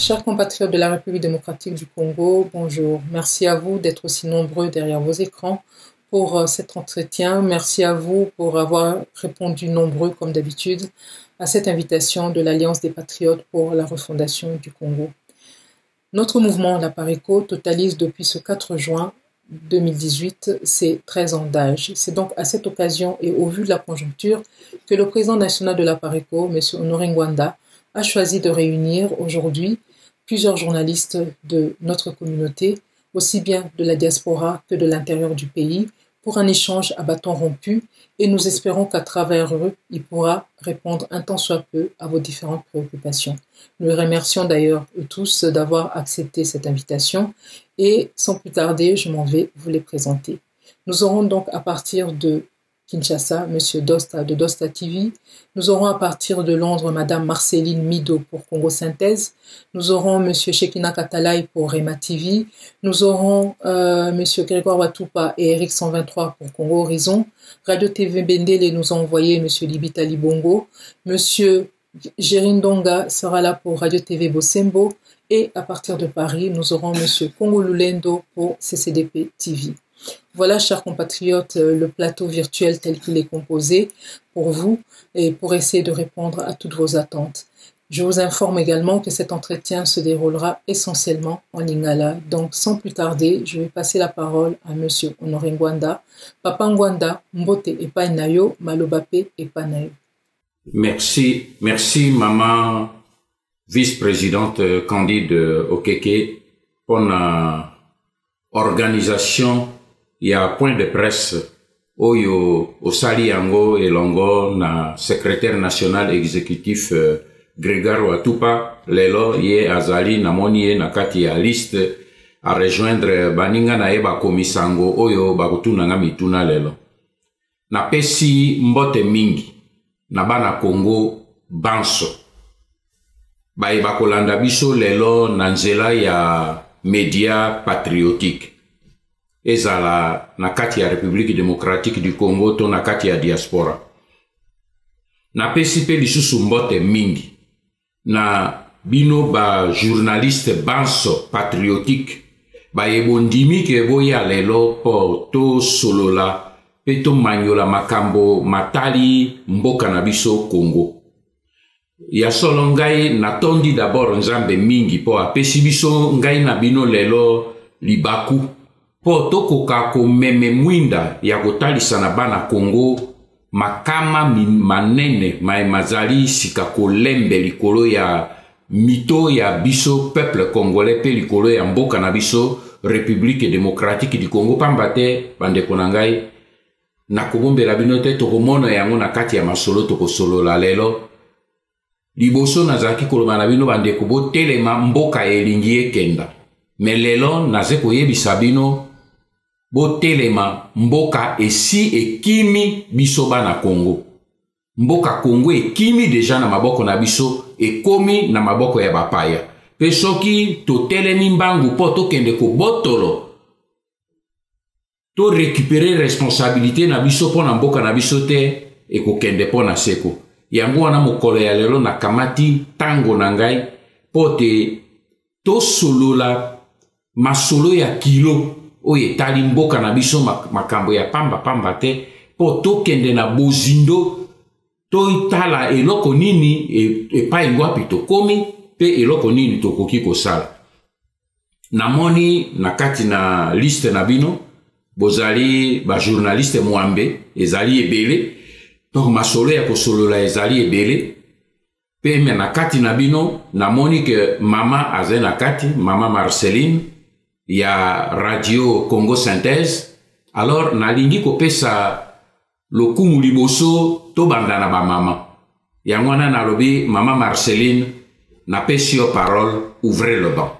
Chers compatriotes de la République démocratique du Congo, bonjour. Merci à vous d'être aussi nombreux derrière vos écrans pour cet entretien. Merci à vous pour avoir répondu nombreux, comme d'habitude, à cette invitation de l'Alliance des Patriotes pour la refondation du Congo. Notre mouvement, la PARECO, totalise depuis ce 4 juin 2018 ses 13 ans d'âge. C'est donc à cette occasion et au vu de la conjoncture que le président national de la PARECO, M. Honoré Ngwanda, a choisi de réunir aujourd'hui plusieurs journalistes de notre communauté, aussi bien de la diaspora que de l'intérieur du pays, pour un échange à bâton rompu, et nous espérons qu'à travers eux, il pourra répondre un tant soit peu à vos différentes préoccupations. Nous les remercions d'ailleurs eux tous d'avoir accepté cette invitation, et sans plus tarder, je m'en vais vous les présenter. Nous aurons donc à partir de Kinshasa, M. Dosta de Dosta TV. Nous aurons à partir de Londres Mme Marceline Mido pour Congo Synthèse. Nous aurons M. Shekina Katalai pour Rema TV. Nous aurons M. Grégoire Watupa et Eric 123 pour Congo Horizon. Radio TV Bendele nous a envoyé M. Libita Libongo. M. Gerindonga sera là pour Radio TV Bosembo. Et à partir de Paris, nous aurons M. Congo Lulendo pour CCDP TV. Voilà, chers compatriotes, le plateau virtuel tel qu'il est composé pour vous et pour essayer de répondre à toutes vos attentes. Je vous informe également que cet entretien se déroulera essentiellement en lingala. Donc, sans plus tarder, je vais passer la parole à M. Honoré Ngwanda. Papa Ngwanda, Mbote Epai Nayo, Malobape Epai Nayo. Merci, maman vice-présidente Candide Okeke, pour la organisation. Il y a un point de presse Oyo Osali Yango et Longo na secrétaire national exécutif Grégoire Watupa lelo ye azali na moni na kati ya liste à rejoindre baninga na eba komisango oyo bakutuna nga mituna lelo na pesi mbote mingi na bana Congo banso ba kolanda biso lelo na nzela ya média patriotique ezala na kati ya République démocratique du Congo to na kati ya diaspora. Na pesi pe lisusu mbote mingi na bino ba journaliste banso patriotique ba ebondimi ke boya lelo po to solola pe to manyola makambo matali mboka na biso Congo. Ya solo ngai natondi d'abord nzambe mingi po apesi biso ngai na bino lelo libaku po tokoka ko meme mwinda ya kotalisa na bana Congo makama manene mazali sika kolembe likolo ya mito ya biso peuple congolais pe likolo ya mboka na biso République démocratique du Congo pambate bandeko na ngai na kobombela bino te tokomona yango na kati ya masolo tokosolola lelo liboso nazaki koloba na bino bandeko botelema mboka elingi ekenda me lelo naze koyebisa bino botelema mboka esi ekimi biso bana Congo. Mboka Congo ekimi deja na maboko na biso ekomi na maboko ya bapaya. Pe soki totelemi mbangu po tokende ko botolo to récupérer responsabilité na biso po na mboka na biso te ekokende po na seko. Yango wana mokolo ya lelo na kamati tango na ngai po te to solola masolo ya kilo oye tali mboka na biso makambo ya pamba te po tokende na bozindo to itala eloko nini epai ngwapi tokomi pe eloko nini tokoki kosala. Namoni na kati na liste na bino bozali ba journaliste mwambe ezali ebele donc masolo ya kosolola ezali ebele pe me na kati na bino namoni ke mama aze na kati mama Marceline ya Radio Congo Synthèse. Alors nalingi kopesa lokumu liboso to bandana ba mama yangwana nalobi mama Marceline na pesi yo parole, ouvrez le banc.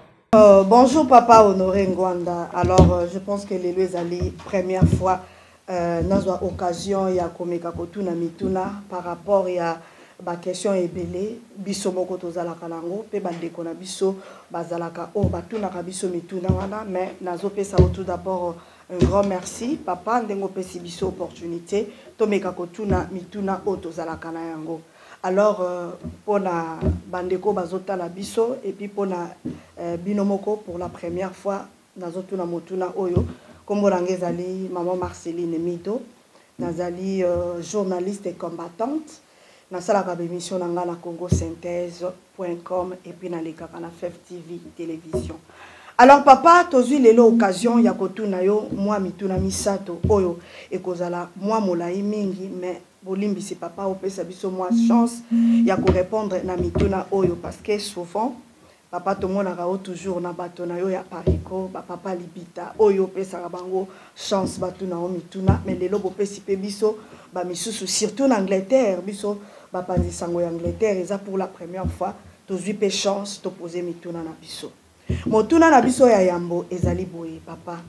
Bonjour papa Honoré Ngwanda. Alors je pense que les Zali première fois dans occasion ya komeka kotuna mituna par rapport ya ba question ebele biso moko tozalaka nango pe bandeko na biso bazalaka o batuna ka biso mituna wana mais nazo pesa tout d'abord un grand merci papa ndengo pesi biso opportunité to meka kotuna mituna o tozalaka na yango. Alors pour na bandeko bazota la biso et puis pour na binomoko pour la première fois nazotuna motuna oyo kombo nangezali maman Marceline Mido nazali journaliste et combattante nasalaka émission nanga na congosynthèse.com et puis na lekaka na FEF TV télévision. Alors papa tozui lelo occasion ya kotuna yo moi mituna misato oyo ekozala moi molai mingi mais bolimbisi papa opesa biso moi chance ya ko répondre na mituna oyo parce que souvent papa tomonaka o toujours na bato na yo ya pariko ba papa libita oyo pesa bango chance batuna o mituna mais lelo bopesi pe biso ba misusu surtout en Angleterre biso ba panzisango ya Angleterre eza pour la première fois tozui pe chance to poser mituna na biso motuna na biso ya yambo ezali boye papa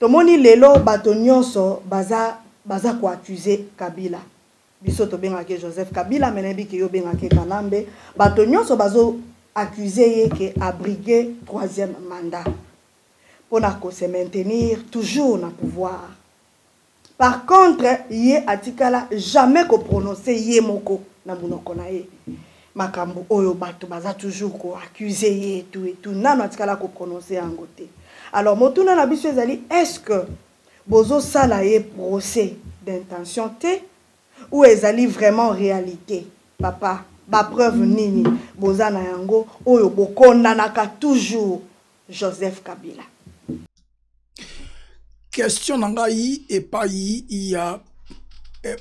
tomoni lelo bato nyonso baza ko accuser Kabila biso to bengake Joseph Kabila menebi ke yo bengake Kanambe bato nyonso bazo accuser que abriguer troisième mandat pour se maintenir toujours na pouvoir. Par contre yé atikala jamais ko prononcer yé moko na munoko na ye makambo oyo bato baza toujours ko accuser yé tout nano atikala ko prononcer yango te. Alors motuna na biso ezali est-ce que bozo sala ye procès d'intention te ou ezali vraiment réalité papa ba preuve nini bozana yango oyo bokondanaka toujours Joseph Kabila. Question nangai et pas il y a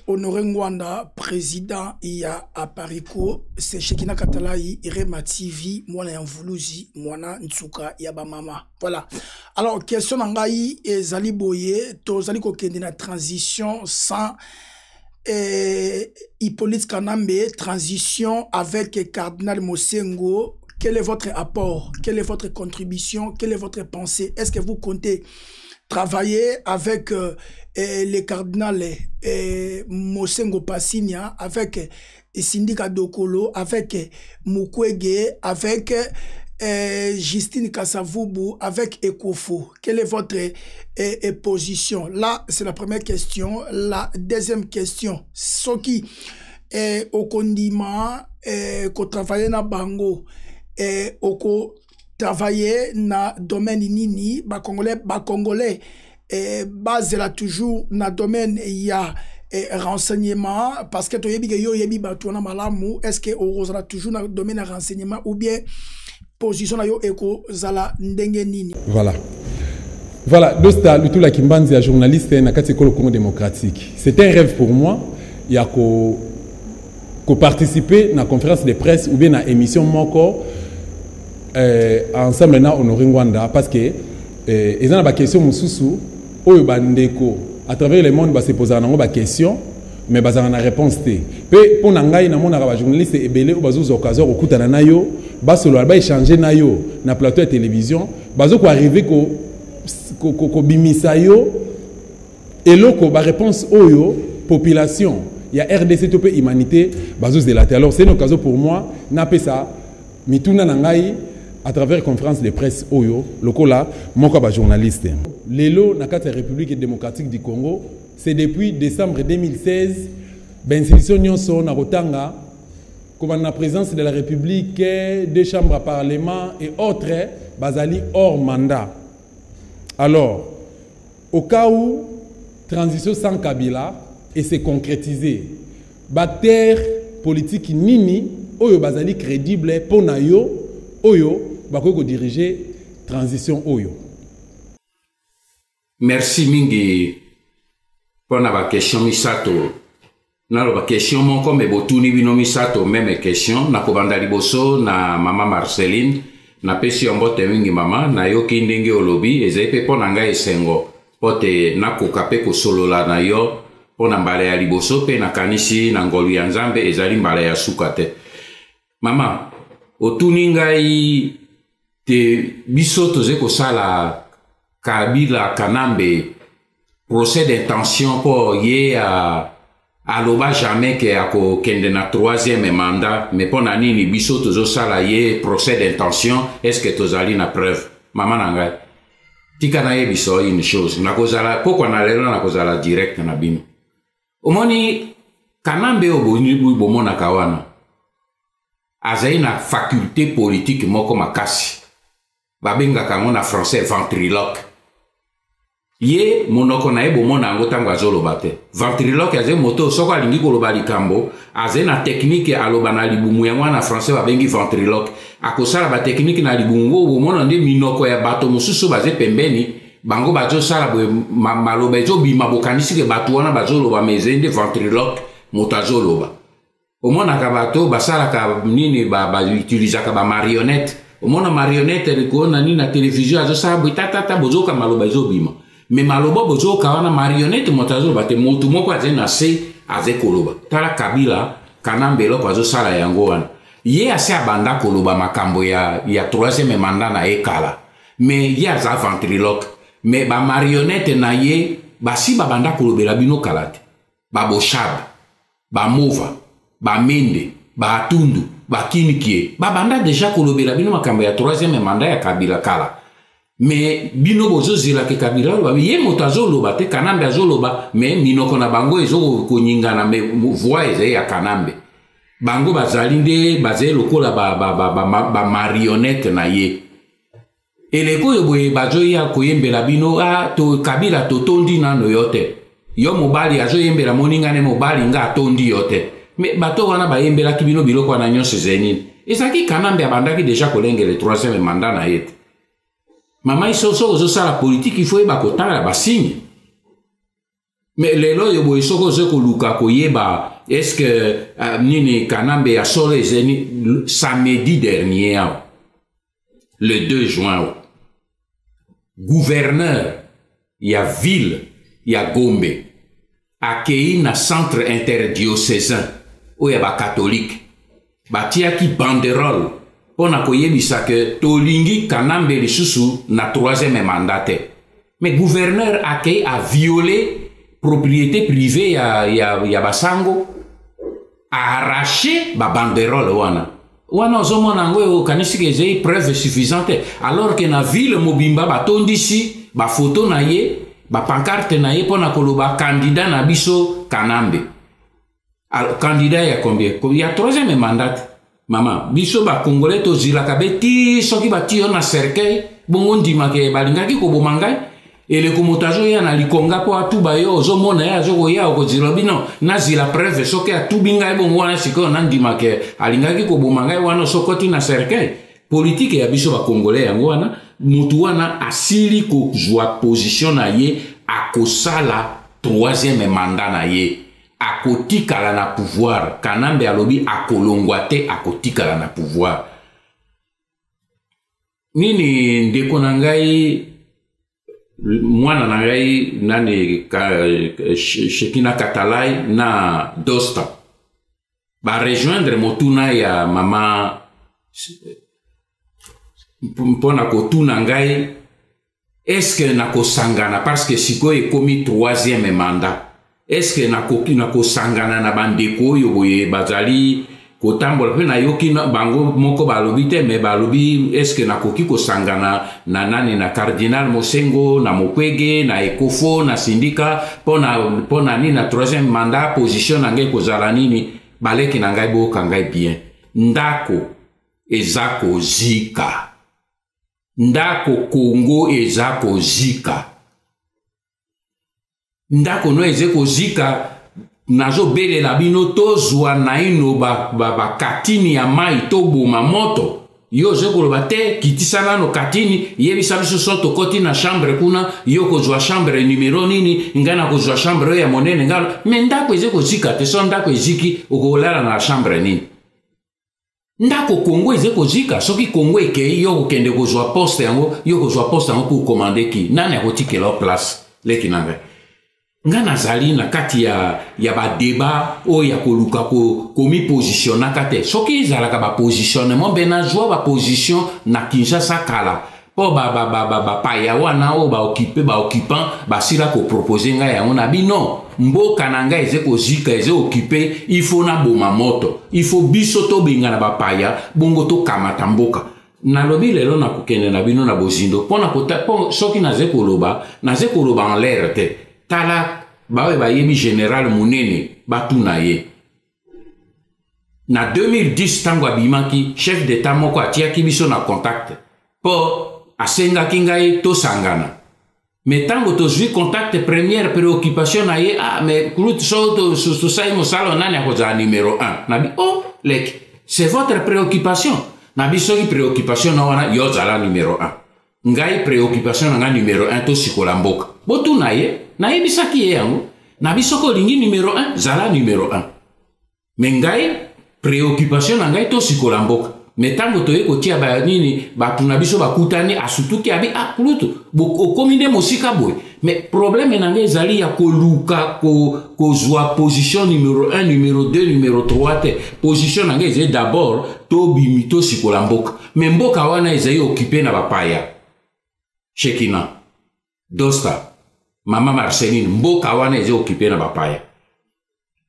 Honoré Ngwanda président il y a à Pariko c'est Shekina Katalayi Irema TV mwana ya Mvuluzi mwana Ntsuka ya ba mama. Voilà. Alors question nangai ezali boye to zali ko kende na transition sans Hippolyte Kanambe, transition avec Cardinal Mosengo. Quel est votre apport? Quelle est votre contribution? Quelle est votre pensée? Est-ce que vous comptez travailler avec les cardinals Mosengo Passinia, avec Sindika Dokolo, avec Mukwege, avec Justine Kassavubu, avec Ekofo? Quelle est votre position? Là, c'est la première question. La deuxième question, ce qui est au condiment, qu'on travaille na bango, qu'on travaille na domaine nini, ba congolais, base là toujours na domaine il y a renseignement, parce que tu yebi batouana malamu, est-ce que on sera toujours na domaine de renseignement ou bien position na yo eko zala ndenge nini? Voilà. Voilà, Dosta Lutula Kimbanzi, journaliste na Katikolo Congo démocratique. C'était un rêve pour moi, il y a ko participer na conférence de presse ou bien na émission moko ensemble na Honoré Ngwanda parce que ils ont ba question mususu oyo bandeko à travers le monde ba se poser nango ba question mais bazana na réponse te. Pe pour ngai na mona ba journaliste ebele ou bazo occasion okutana na yo ba solo ba échanger na yo na plateau de télévision bazo ko arriver ko bimisa yo eloko ba réponse oyo population il y a RDC topé humanité bazo zelaté. Alors c'est une occasion pour moi na pesa mituna na ngai à travers conférence de presse oyo lokola moko ba journaliste lelo na kati ya République démocratique du Congo. C'est depuis décembre 2016 ben institution nyonso na kotanga comme la présence de la République, des chambres à parlement et autres bazali hors mandat. Alors au cas où transition sans Kabila et c'est concrétisé bactère politique nini oyo bazali crédible pour na yo oyo bako diriger transition oyo. Merci mingi pour la question misato. Na la question mon comme botuni bino misato même question na kobanda liboso na mama Marceline na pesi ombote mingi mama na yo kindenge olobi ezepe pona nga esengo pote na kokape ko solola na yo pona mbale ya liboso pe na kanisi na ngolu ya nzambe ezali mbale ya sukate. Mama otuni ngai te biso toze ko sala Kabila Kanambe procès d'intention pour y aloba jamais que ako kende na troisième mandat mais pour nani ni biso tozo sala ye procès d'intention est-ce que tozali na preuve maman nanga tika na ye biso une chose na kozala pourquoi na lelo na kozala direct na bino omoni Kanambe oboni bomona kawana azali na faculté politique moko makasi babengaka yango na français ventriloque ye monoko na ye bomona yango ntango azoloba te ventriloque azali moto soko alingi koloba likambo azali na technique aloba na libumu yango na français babengi ventriloque akosala bateknike na libumu oyo bomona nde minoko ya bato mosusu bazali pembeni bango bazosala maloba ezobima bokanisi ke bato wana bazoloba mais ezali nde ventriloque moto azoloba omonaka bato basalaka nini bautilisaka bamarionnette omona marionnette likona nini na televizio azosala boye tatata bozoka maloba ezobima me maloba bozoka wana marionnette moto azoloba te motu moko azali na se azali koloba tala Kabila Kanambe eloko azosala yango wana ye ase abanda koloba makambo ya troisième mandat na ye kala me ye aza ventriloque me bamarionnette na ye basi babanda kolobela bino kala te baboshab bamova bamende batundu bakinikie babanda deja kolobela bino makambo ya troisième mandat ya Kabila kala me bino bozozela ke Kabila loba ye moto azoloba te Kanambe azoloba me minoko na bango ezokonyingana me voix ezali ya Kanambe bango bazali nde bazali lokola marionnette na ye eleko oyo boye bazoya koyembela bino to Kabila totondi nano yo te yo mobali azoyembela moninga ne mobali nga atondi yo te me bato wana bayembelaki bino biloko wana nyonso ezali nini ezalaki Kanambe abandaki deja kolengela troisième mandat na ye te mama iso soko ozosala politique ifo yeba kotala basigne me lelo oyo boye soko ozokoluka koyeba eske nini Kanambe ya solo ezali samedi dernier le 2 juin gouverneur ya ville ya Gombe akei na centre interdiocésain oyo ya bakatholike batiaki banderole pona koyebisa ke tolingi Kanambe lisusu na troisième mandat te mais gouverneur akei a violé propriété privée ya basango a arraché banderole wana ozomona yango okanisiki ezali preuve suffisante alors que na ville mobimba batondisi bafoto na ye bapancarte na ye pona koloba candidat na biso Kanambe candidat ya combien ya troisième mandat mama biso bakongolais tozilaka beti soki bati yo na cercueil bongo ndimake balingaki koboma ngai eleko moto azoya na likonga po atuba yo ozomona ye azokoya okozila bino nazila preuve soki atubi ngai bongo wana sikoyo nandimake alingaki koboma ngai wana sokoti na cercueil politike ya biso bakongolais yango wana motu wana asili kozwa position na ye akosala troisième mandat na ye akotikala na pouvoir Kanambe alobi akolongwa te akotikala na pouvoir nini ndeko na ngai mwana na ngai nani Shekina Katalai na Dosta ba rejoindre motuna ya mama mpona kotuna ngai eske nakosangana parce que sikoyo ekomi troisième mandat est-ce que nakosangana na bandeko oyo boye bazali kotambola mpe nayoki bango moko balobi te me balobi est-ce que nakoki kosangana na nani na cardinal Mosengo na Mokwege na Ekofo na sindika pona nini na troisième mandat position na ngai kozala nini baleki na ngai boyoka ngai bien ndako eza kozika ndako Kongo eza kozika ndako no eze kozika nazo belela bino tozwa naino bakatini ya mai toboma moto yo zekoloba te kitisana no katini yebisa biso so tokoti na chambre kuna yo kozwa chambre numero nini ngana kozwa chambre ya monene ngalo me ndako eze kozika te so ndako eziki okolala na chambre nini ndako Kongo eze kozika soki Kongo ekei yo kokende kozwa poste yango yo kozwa poste yango pour commander ki nani akotikela place leki nanga nga nazali na kati ya ba débat o ya koluka komi positionaka te soki ezalaka ba positionnement be nazwa ba position na Kinshasa kala po ba paya wana o ba occupant basila ko proposer nga yango na bino mboka na nga eze kozika eze occuper il faut na boma moto il faut biso to benga na ba paya bongo to kamata mboka nalobi lelo na kokende na bino na bozindo pona soki naze koloba en l'air te tala bawe bayebi général munene batuna ye na 2010 tango abimaki chef d'état moko atiaki biso na contact po asengaki ngai tosangana. Mais tango tozwi contact, première préoccupation na ye, mais Koulout so sai mosala nani akozala numéro 1. Nabi oh lek, c'est votre préoccupation. Nabi soki préoccupation na wana yo zala numéro 1. Ngai préoccupation na numéro 1 to sikola mboka. Botu na ye bisaki ye yango. Nabi soko lingi numéro 1 zala numéro 1. Mais ngai préoccupation na ngai to sikola mboka. Mais tango toye kotia ba nini batu na biso bakutani asutuki abi Kouloutou okominde mosika boy. Mais problème na ngai ezali ya koluka kozwa position numéro 1 numéro 2 numéro 3 te. Position na ngai ezali d'abord to bimito sikola mboka. Mais mboka wana ezali occupé na bapaya. Shekina, Dosta, Mama Marceline, mboka wana ezali occupé na bapaya.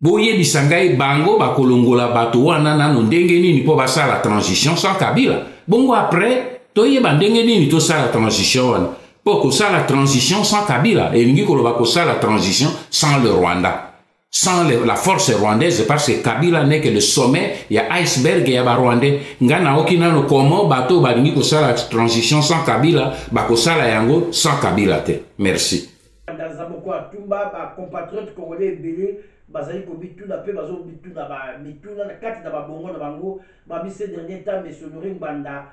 Boye bisangai bango bakolongola bato wana nano ndenge nini po basala transition sans Kabila. Bongo après toye bandenge nini to sala transition wana. Po ko sala transition sans Kabila elingi koloba ko sala transition sans le Rwanda. Sans la force rwandaise parce que Kabila n'est que le sommet, il y a iceberg et il y a Rwandais. Ngana okinano komo bato balingi ko sala transition sans Kabila, bako sala yango sans Kabila te. Merci. Dans Zamokwa Tumba ba compatriotes congolais belé bazali ko bituna pe bazo bituna ba mituna na kati na ba bongo na bango ba ces derniers temps monsieur Noring Banda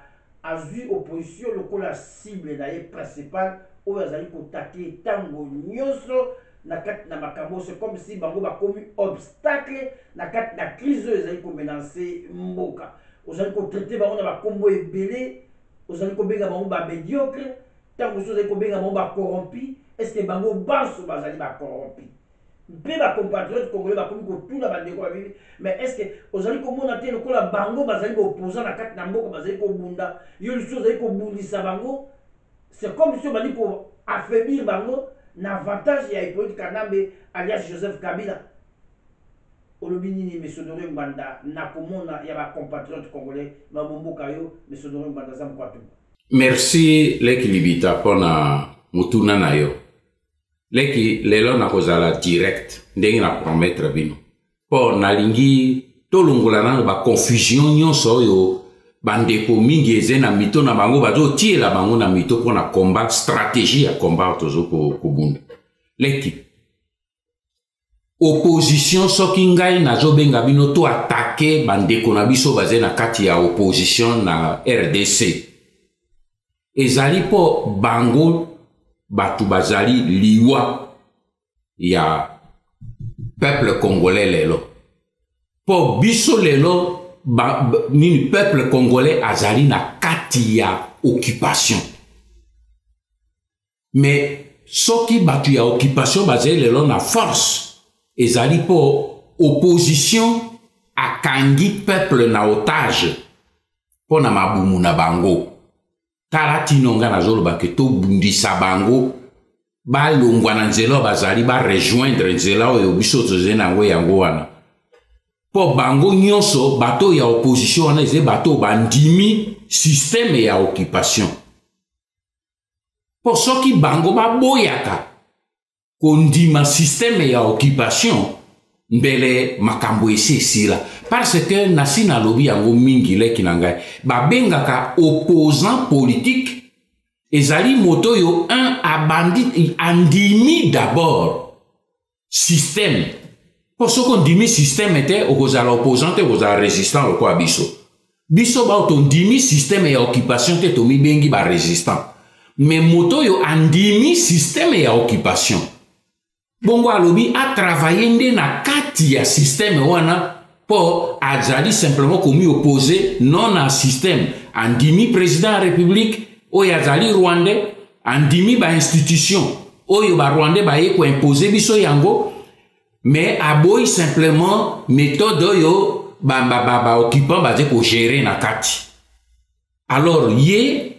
a vu opposition lokola cible na ye principal o bazali ko taquer tango nyoso na kati na makambo. C'est comme si bango ba komi obstacle na kati na crise ezali ko menacer mboka. Ozali ko traiter bango na ba kombo ebele, ozali ko benga bango ba médiocre, tango so ozali ko benga bango ba corrompu. Est-ce que bango banso bazali ba corrompu? Mpe ba compatriotes congolais ba komi ko tuna ba ndeko ba bibi, mais est-ce que ozali ko mona te lokola bango bazali ko opposant na kati na mboka bazali ko bunda yo liso ozali ko bundisa bango? C'est comme si bali ko affaiblir bango na avantage ya Hippolyte Kanambe alias Joseph Kabila. Olobi nini monsieur Noring Banda na komona ya ba compatriotes congolais ba bomboka yo monsieur Noring Banda za mkwatu? Merci Lekilibita pona mutuna na yo. Leki lelo na kozala direct ndenge na promettre bino. Po nalingi tolongola na ba confusion nyonso yo bandeko mingi eze na mito na bango bazo tiela bango na mito pona combat stratégie ya combat tozo ko bunda. Leki opposition soki ngai nazo benga bino to attaquer bandeko na biso baze na kati ya opposition na RDC. Ezali po bango batu bazali liwa ya peuple congolais lelo. Po biso lelo nini peuple congolais azali na kati ya occupation. Mais soki batu ya occupation bazali lelo na force ezali po opposition akangi peuple na otage po na mabumu na bango. Tala tinonga na zolo bake to bundisa bango ba longwa na nzela bazali ba rejoindre nzela oyo biso tozena ngo yango wana. Po bango nyonso bato ya opposition wana eze bato bandimi système ya occupation. Po soki bango baboyaka kondima système ya occupation mbele makambo esila parce que nasina lobi yango mingi leki na ngai babengaka opposant politique ezali moto yo un abandi andimi d'abord système pour ce qu'on dimi système était okozala opposant te okozala résistant kwa biso ba otondimi système ya occupation te to mibengi ba résistant mais moto yo andimi système ya occupation. Bongo alobi a travaillé nde na kati ya système wana po azali simplement komi opposé non à système. Andimi président de la République oyo azali Rwandais, andimi ba institution oyo ba Rwandais ba ye ko imposer biso yango, mais aboyi simplement méthode oyo ba occupant ba ko gérer na kati. Alors ye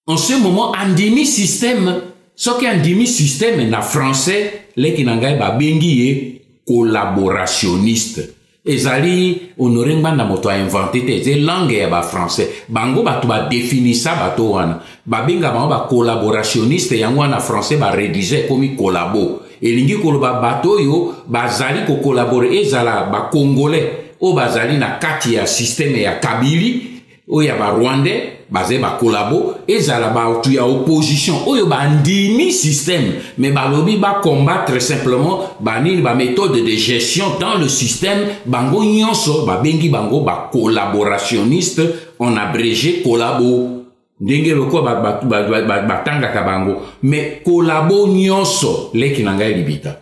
en ce moment andimi système. Ce qui est un système na français, les qui n'engagent pas bengi collaborationniste. Ezali Honoré Banda moto a inventé des langues ya ba français. Bango ba tu ba définir ça ba to wana. Ba benga ba collaborationniste yango na français ba rédiger comme collabo. Elingi koloba bato yo bazali ko collaborer ezala ba congolais o bazali na kati ya système ya Kabili o ya ba Rwandais basé ba collabo ezala ba tu ya opposition oyo ba ndimi système mais ba lobby ba combattre simplement ba ni ba méthode de gestion dans le système bango nyonso ba bengi bango ba collaborationniste en abrégé collabo ndenge loko ba tanga ka bango mais collabo nyonso leki na ngai libita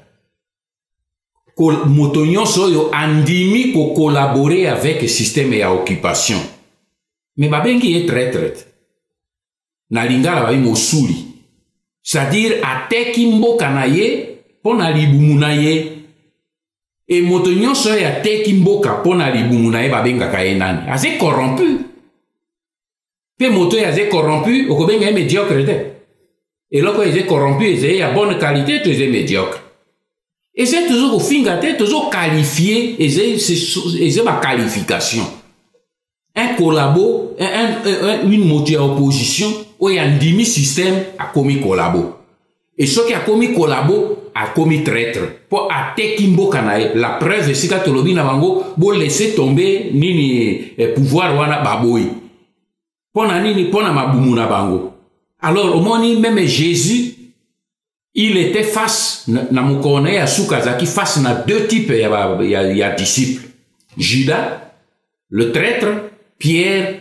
moto nyonso oyo andimi ko collaborer avec le système ya occupation mais babengi ye traître na lingala ba mosuli c'est-à-dire ateki mboka na ye pona libumu na ye e moto nyonso ya ateki mboka pona libumu na ye babengaka ye nani aze corrompu pe moto ya aze corrompu okobenga ye médiocre te eloko eze corrompu eze ya bonne qualité to eze médiocre et c'est toujours au finga te toujours qualifié eze ba qualification un collabo, une moitié opposition, ou y a un demi-système à commis collabo. Et ce qui a commis collabo a commis traître. Pour attaquer Mbokanae, la preuve, c'est que Tolobi Nabango, pour laisser tomber nini pouvoir wana baboui. Pona nini pona mabumu Nabango. Alors, au moment même Jésus, il était face, na mukone ya Sukazaki, face na deux types ya disciples. Judas, le traître, Pierre,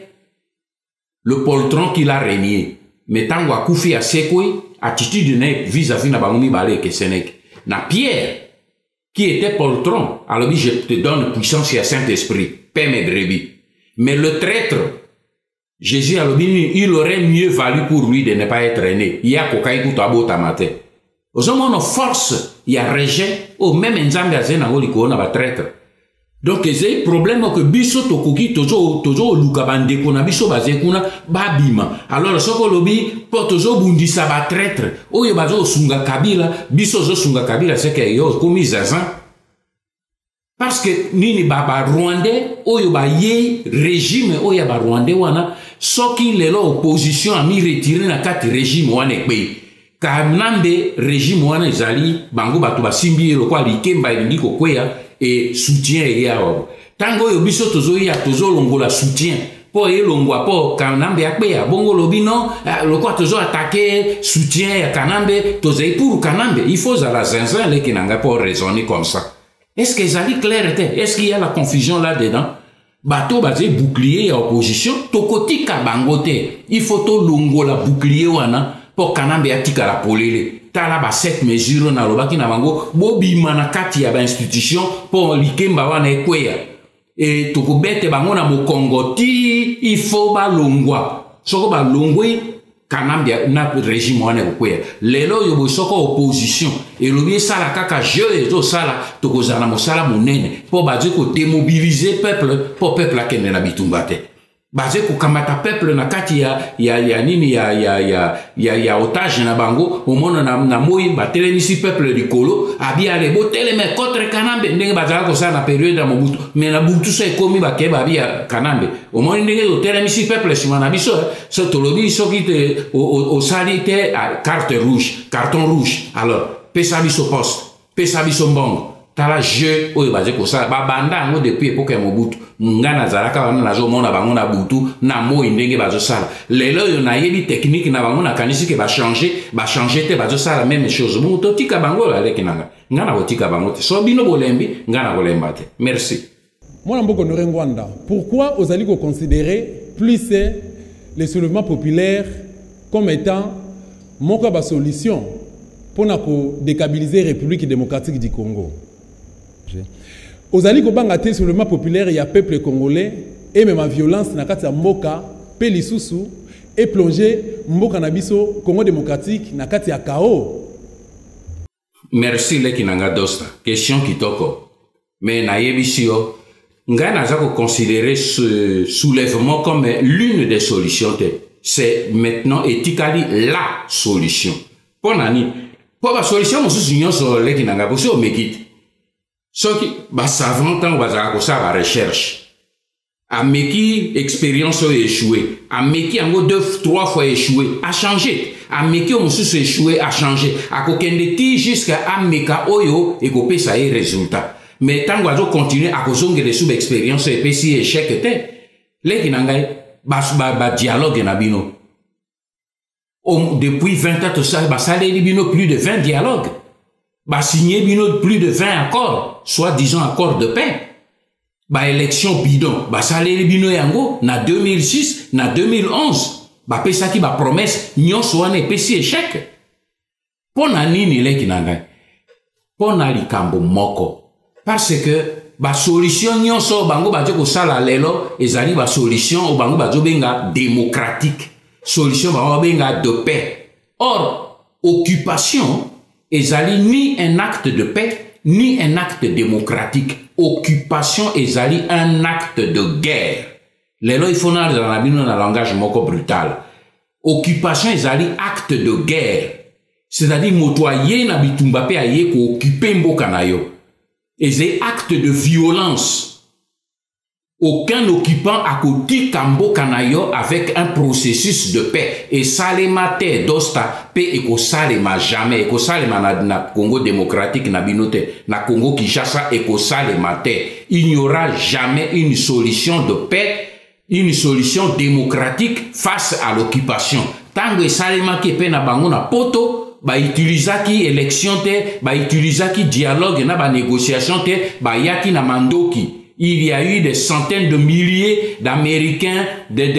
le poltron qu'il a régné. Mais tant que Koufi a séqué, attitude vis-à-vis de Baoumi Balé que Sénèque. Na Pierre, qui était poltron, alors je te donne puissance et Saint-Esprit, paix mes brebis. Mais le traître, Jésus a dit, il aurait mieux valu pour lui de ne pas être né. Il y a cocaïne pour tabo tamate. Aux hommes, on force, il y a rejet, au même ensemble à Zenagoli qu'on a traître. Donc, c'est un problème que biso tokoki tozo luka bande kona biso baze kuna babima. Alors, ce que lobi pour tozo bundisa ba traître. Oyo bazo sunga kabila, biso zo sunga kabila c'est que yo komi zazan. Parce que nini baba Rwandais oyo ba ye régime oyo ba Rwandais wana soki lelo opposition a mi retiré na kati régime wana ekbe. Kanambe régime wana ezali bango batu basimbi lo kwa likemba elingi kokweya et soutien et tango yo biso tozo ya tozo longola soutien po e longwa po kanambe akbe ya bongo lobino lo kwa tozo attaquer soutien ya kanambe tozo pour kanambe il faut à la zinzin les kinanga pour raisonner comme ça. Est-ce que ça dit clair? Est-ce qu'il y a la confusion là dedans? Bateau basé bouclier à opposition tokoti ka bangote il faut to longola bouclier wana pour kanambe atika la polele tala ba cette mesure na lobaki na bango bobi manakati ya ba institution pour likemba wana ekweya et tokobete bango na mokongo ti il faut ba longwa soko ba longwe kanambe na régime wana ekweya lelo yo soko opposition et lobi sala kaka jeu to sala tokozana mosala monene pour ba ko démobiliser peuple pour peuple akende na bitumba te basé ko kamata peuple na kati ya nini ya otage na bango au monde na moyi batelemisi peuple likolo abia le boteleme contre kanambe ndenge bazala ko sa na période ya Mobutu mais na Mobutu se komi bakeba bia kanambe au monde ndenge otelemisi peuple sima na biso so tolobi soki te au salite carte rouge carton rouge alors pesa biso poste pesa biso mbongo tala jeu oyo basé ko sa ba banda ngo depuis époque ya Mobutu ngana zalaka wana nazo mona bango na butu na moyi ndenge bazo sala lelo yo na yebi technique na bango na kanisi ke ba changer te bazo sala même chose bon totika bango la leki nanga ngana botika bango te so bino bolembi ngana bolemba te merci. Moi Mboko Honoré Ngwanda, pourquoi ozali ko considérer plus les soulèvements populaires comme étant moko ba solution pour na ko déstabiliser République démocratique du Congo? Ozali ko banga te soulèvement populaire ya peuple congolais et même en violence na kati ya mboka pe lisusu et plonger mboka na biso Congo démocratique na kati ya chaos. Merci leki nanga dosta question kitoko mais na yebisio nga naza ko considérer ce soulèvement comme l'une des solutions. C'est maintenant ethically la solution. Pour nani pour la solution mosusu nyonso leki nanga bosi o mekiti ce qui ba savant tant bazaka ko sa ba recherche a meki expérience échoué a meki ango 2-3 fois échoué a changé a meki o échoué a changé a kokende ti jusqu'à ameka oyo et ko pesa e résultat mais tant qu'on continue à causer des sous-expériences et puis si échec était, les qui n'ont pas dialogue na bino. Depuis 20 ans, ça les bino plus de 20 dialogues. Signé bino plus de 20 accords, soit disons accords de paix. Élection bidon, ça les bino yango, na 2006, na 2011. Pesa qui promesse, nyon soit ne pesi échec. Pona nini les qui n'ont pona likambo moko. Parce que, solution nyon so bango ko sala lelo, ezali solution o bango benga démocratique. Solution benga de paix. Or, occupation, ezali ni un acte de paix, ni un acte démocratique. Occupation ezali un acte de guerre. Lelo il faut dans la langage moko brutal. Occupation ezali acte de guerre. C'est-à-dire motoyer na bitumba pe aye ko occuper mboka na yo. Et c'est acte de violence. Aucun occupant a côté Kambo Kanayo avec un processus de paix. Et salema te dosta paix et ko salema jamais. Et ko salema na Congo démocratique na binote, na Congo Kinshasa et ko salema te. Il n'y aura jamais une solution de paix, une solution démocratique face à l'occupation. Tant que salema ki pe na bango na poto, utilisaki élection te, utilisaki dialogue na négociation te, yaki na mandoki. Il y a eu des centaines de milliers d'Américains, de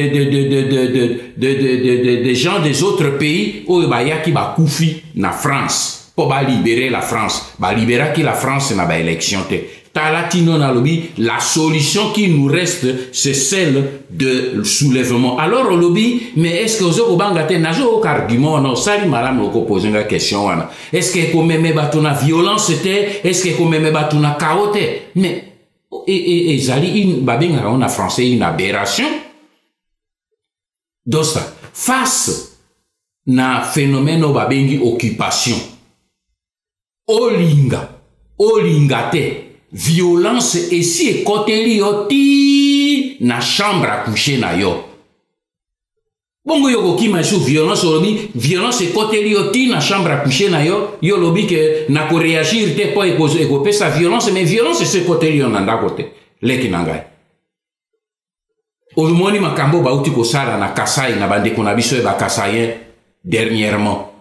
gens des autres pays, où yaki koufi na France, pour libérer la France. Libérer qui la France na élection te. Talatino na lobby, la solution qui nous reste, c'est celle de soulèvement. Alors, au lobby, mais est-ce que vous avez un argument, non, ça, madame, vous posez une question, est-ce que vous avez une violence, est-ce que vous avez une chaos, mais, et Zali, on a français, une aberration. Donc, face na phénomène babengi occupation, olingate, violence et si côté lioti na chambre à coucher na yo. Bongo yoko kima sou violence olobi, violence et côté lioti na chambre à coucher na yo, yo lobi que na ko réagir te po eko pesa violence, mais violence c'est côté lion nanda côté. Leki nangai. Olumoni makambo bauti ko sala na Kasai na bande kona biso e ba Kasayen dernièrement.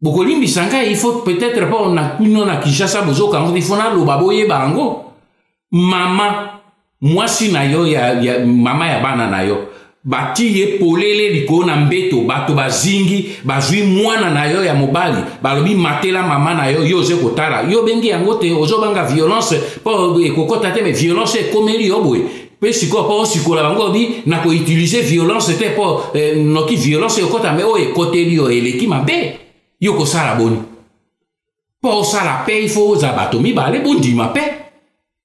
Bokolimbi sanga il faut peut-être pas on a kuno na Kinshasa bozo kango il faut na lo baboye bango. Mama mwasi na yo ya mama ya bana na yo. Bati ye polele liko na mbeto bato bazingi bazwi mwana na yo ya mobali balobi matela mama na yo yo ze kotala yo bengi yango te ozo banga violence po ekokota te mais violence ekomeli yo boye pe siko po sikola bango bi na ko utiliser violence te po noki violence ekota mais o ekoteli yo eleki mabe yo ko sala boni po sala pe il faut za bato mibale bondi ma pe.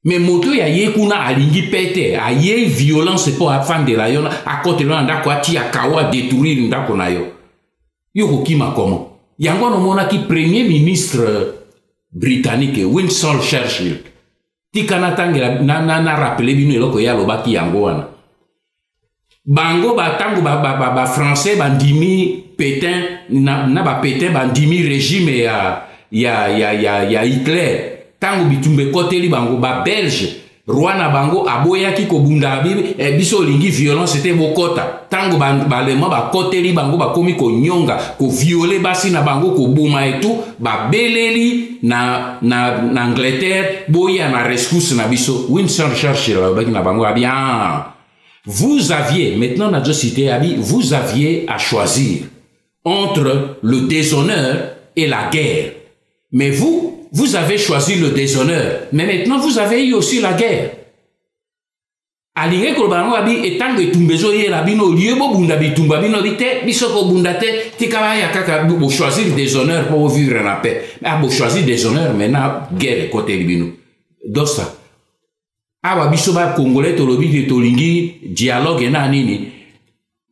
Mais moto ya ye kuna alingi pete a ye violence pour afin de la yona à côté là ndako ati akawa détruire ndako na yo yoko kima komo yango no mona ki premier ministre britannique Winston Churchill tikana tangela na rappeler bino eloko ya lobaki yango wana bango batango ba français bandimi Pétain na ba Pétain bandimi régime ya Hitler. Tango bitumbe koteli bango ba belge Rwanda bango aboyaki ko bunda biso lingi violence te bokota tango balema ba koteli bango ba komi ko nyonga ko violer basi na bango ko boma etu ba beleli na Angleterre boya na rescousse na biso Winston Churchill na bango bien vous aviez maintenant na cité abi vous aviez à choisir entre le déshonneur et la guerre mais vous avez choisi le déshonneur, mais maintenant vous avez eu aussi la guerre. Alinge kolbano abi etango etumbezo ye la bino lieu bo bunda bitumba bino bite bisoko bunda te tikaba ya kaka bo choisir le déshonneur pour vivre en paix. Mais bo choisir le déshonneur maintenant guerre côté bino. Dosta. Aba biso ba congolais to lobi to lingi dialogue na nini.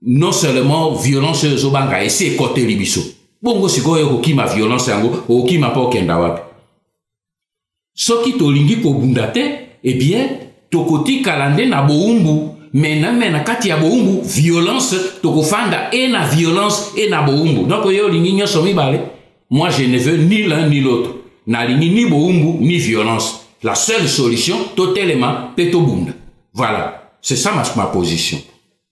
Non seulement violence zo banga et c'est côté libiso. Bongo sikoyo ko kima violence yango o kima po kenda wapi. Soki tolingi ko bundate, eh bien, tokoti kalande na boumbu, mena kati ya boumbu, violence, tokofanda et na violence et na boumbu. Donc, yo lingi nyoso mi bale. Moi, je ne veux ni l'un ni l'autre. Na lingi ni boumbu, ni violence. La seule solution, totalement, Petobunda. Voilà. C'est ça ma position.